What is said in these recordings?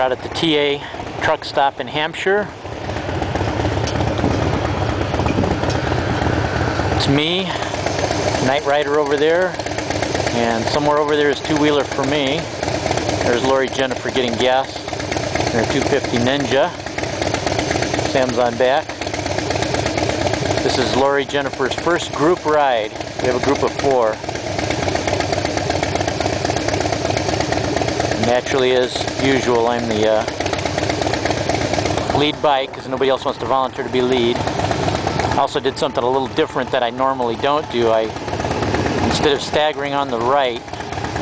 out at the TA truck stop in Hampshire. It's me, Night Rider over there, and somewhere over there is two-wheeler for me. There's Lori Jennifer getting gas in her 250 Ninja. Sam's on back. This is Lori Jennifer's first group ride. We have a group of 4. Naturally, as usual, I'm the lead bike because nobody else wants to volunteer to be lead. I also did something a little different that I normally don't do. Instead of staggering on the right,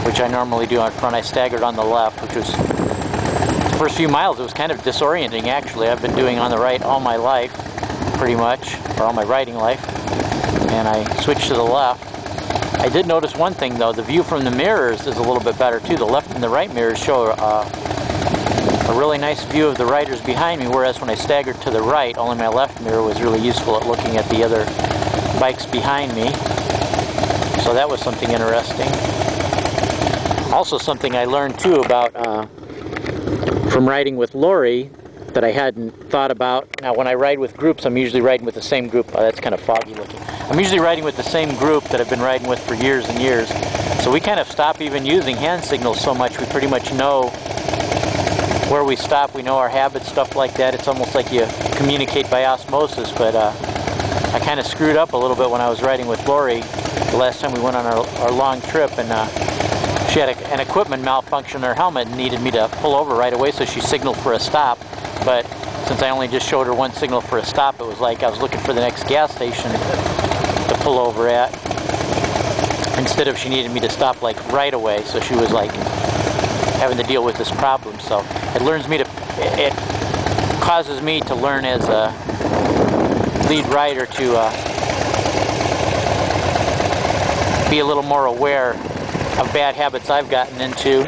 which I normally do on front, I staggered on the left, which was, the first few miles, it was kind of disorienting actually. I've been doing on the right all my life, pretty much, or all my riding life, and I switched to the left. I did notice one thing though, the view from the mirrors is a little bit better too. The left and the right mirrors show a really nice view of the riders behind me, whereas when I staggered to the right, only my left mirror was really useful at looking at the other bikes behind me. So that was something interesting. Also something I learned too about from riding with Lori that I hadn't thought about. Now when I ride with groups, I'm usually riding with the same group. Oh, that's kind of foggy looking. I'm usually riding with the same group that I've been riding with for years and years. So we kind of stop even using hand signals so much. We pretty much know where we stop. We know our habits, stuff like that. It's almost like you communicate by osmosis, but I kind of screwed up a little bit when I was riding with Lori the last time we went on our long trip, and she had an equipment malfunction in her helmet and needed me to pull over right away, so she signaled for a stop. But since I only just showed her one signal for a stop, it was like I was looking for the next gas station to pull over at, instead of she needed me to stop like right away, so she was like having to deal with this problem. So it causes me to learn as a lead rider to be a little more aware of bad habits I've gotten into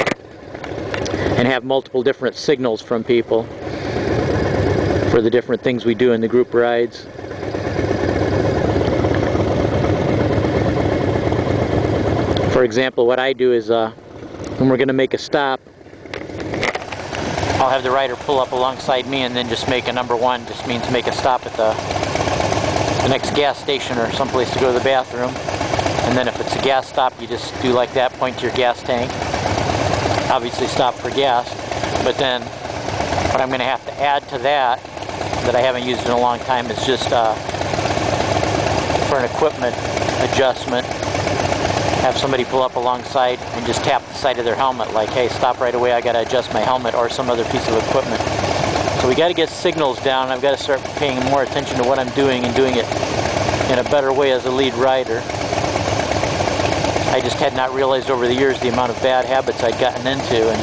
and have multiple different signals from people for the different things we do in the group rides. For example, what I do is when we're going to make a stop, I'll have the rider pull up alongside me and then just make a number 1. Just means make a stop at the next gas station or someplace to go to the bathroom. And then if it's a gas stop, you just do like that, point to your gas tank. Obviously stop for gas. But then what I'm going to have to add to that I haven't used in a long time is just for an equipment adjustment, have somebody pull up alongside and just tap the side of their helmet like, hey, stop right away, I got to adjust my helmet, or some other piece of equipment. So we got to get signals down. I've got to start paying more attention to what I'm doing and doing it in a better way as a lead rider. I just had not realized over the years the amount of bad habits I'd gotten into, and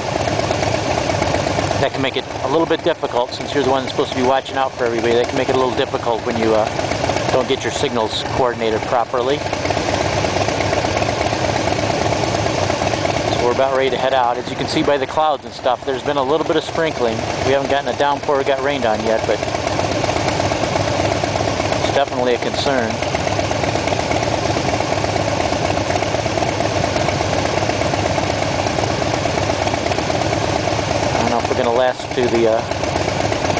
that can make it a little bit difficult since you're the one that's supposed to be watching out for everybody. That can make it a little difficult when you don't get your signals coordinated properly. So we're about ready to head out. As you can see by the clouds and stuff, there's been a little bit of sprinkling. We haven't gotten a downpour or got rained on yet, but it's definitely a concern. Going to last to the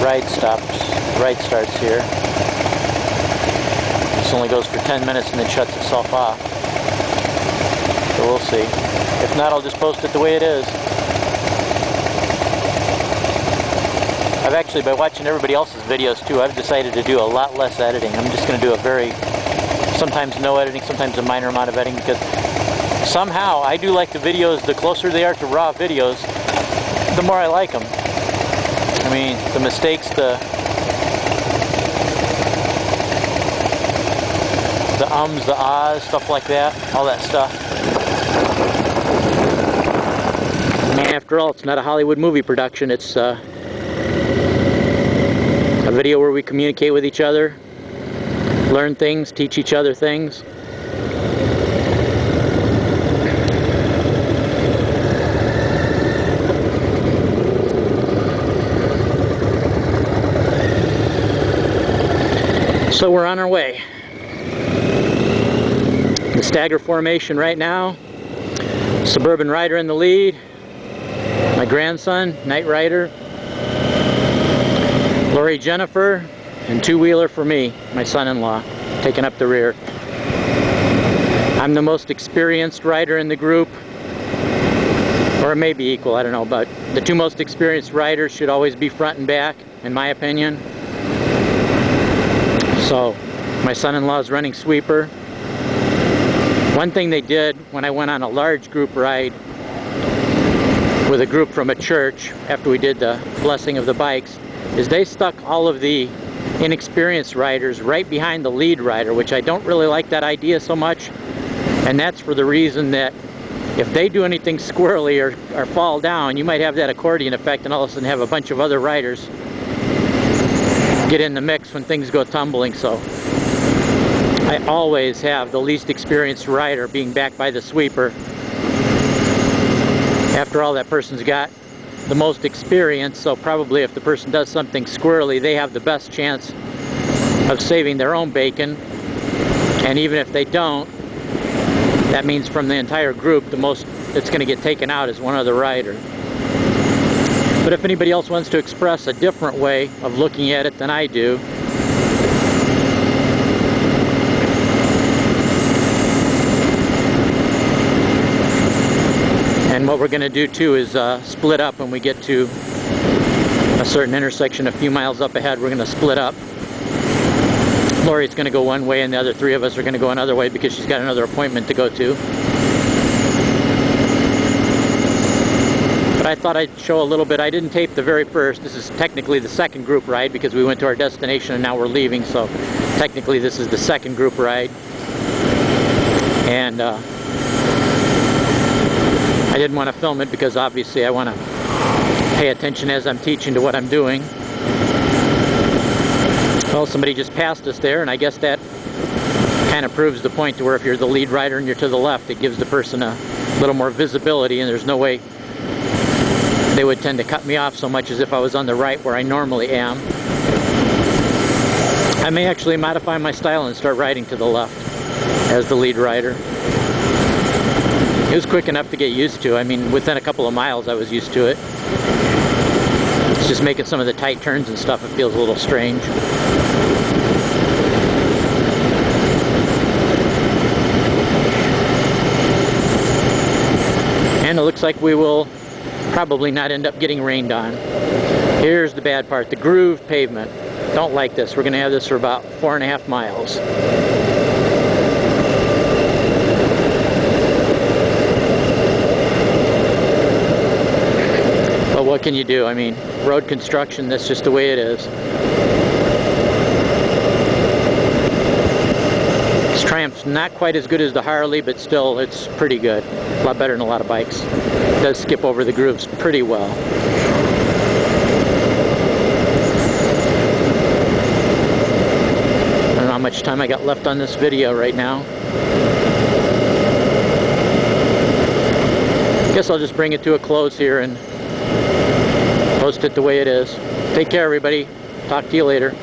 ride starts here. This only goes for 10 minutes and then shuts itself off. So we'll see. If not, I'll just post it the way it is. I've actually, by watching everybody else's videos too, I've decided to do a lot less editing. I'm just going to do sometimes no editing, sometimes a minor amount of editing, because somehow I do like the videos, the closer they are to raw videos, the more I like them. I mean, the mistakes, the ums, the ahs, stuff like that, all that stuff. I mean, after all, it's not a Hollywood movie production. It's a video where we communicate with each other, learn things, teach each other things. So we're on our way. The stagger formation right now. SuburbanRyder in the lead. My grandson, Night Rider, Lori Jennifer, and two-wheeler for me, my son-in-law, taking up the rear. I'm the most experienced rider in the group, or it may be equal, I don't know, but the two most experienced riders should always be front and back, in my opinion. So, my son-in-law is running sweeper. One thing they did when I went on a large group ride with a group from a church after we did the blessing of the bikes is they stuck all of the inexperienced riders right behind the lead rider, which I don't really like that idea so much. And that's for the reason that if they do anything squirrely or fall down, you might have that accordion effect and all of a sudden have a bunch of other riders get in the mix when things go tumbling. So I always have the least experienced rider being back by the sweeper. After all, that person's got the most experience, so probably if the person does something squirrely, they have the best chance of saving their own bacon. And even if they don't, that means from the entire group, the most that's going to get taken out is one other rider. But if anybody else wants to express a different way of looking at it than I do, and what we're going to do too is split up when we get to a certain intersection a few miles up ahead. We're going to split up. Lori's going to go one way and the other three of us are going to go another way because she's got another appointment to go to. But I thought I'd show a little bit. I didn't tape the very first. This is technically the second group ride because we went to our destination and now we're leaving. So technically this is the second group ride. And I didn't want to film it because obviously I want to pay attention as I'm teaching to what I'm doing. Well, somebody just passed us there, and I guess that kind of proves the point to where if you're the lead rider and you're to the left, it gives the person a little more visibility, and there's no way they would tend to cut me off so much as if I was on the right where I normally am. I may actually modify my style and start riding to the left as the lead rider. It was quick enough to get used to. I mean, within a couple of miles I was used to it. It's just making some of the tight turns and stuff, it feels a little strange. And it looks like we will probably not end up getting rained on. Here's the bad part, the groove pavement. Don't like this. We're going to have this for about 4.5 miles. But what can you do? I mean, road construction, that's just the way it is. This Triumph's not quite as good as the Harley, but still, it's pretty good. A lot better than a lot of bikes. It does skip over the grooves pretty well. I don't know how much time I got left on this video right now. I guess I'll just bring it to a close here and post it the way it is. Take care, everybody. Talk to you later.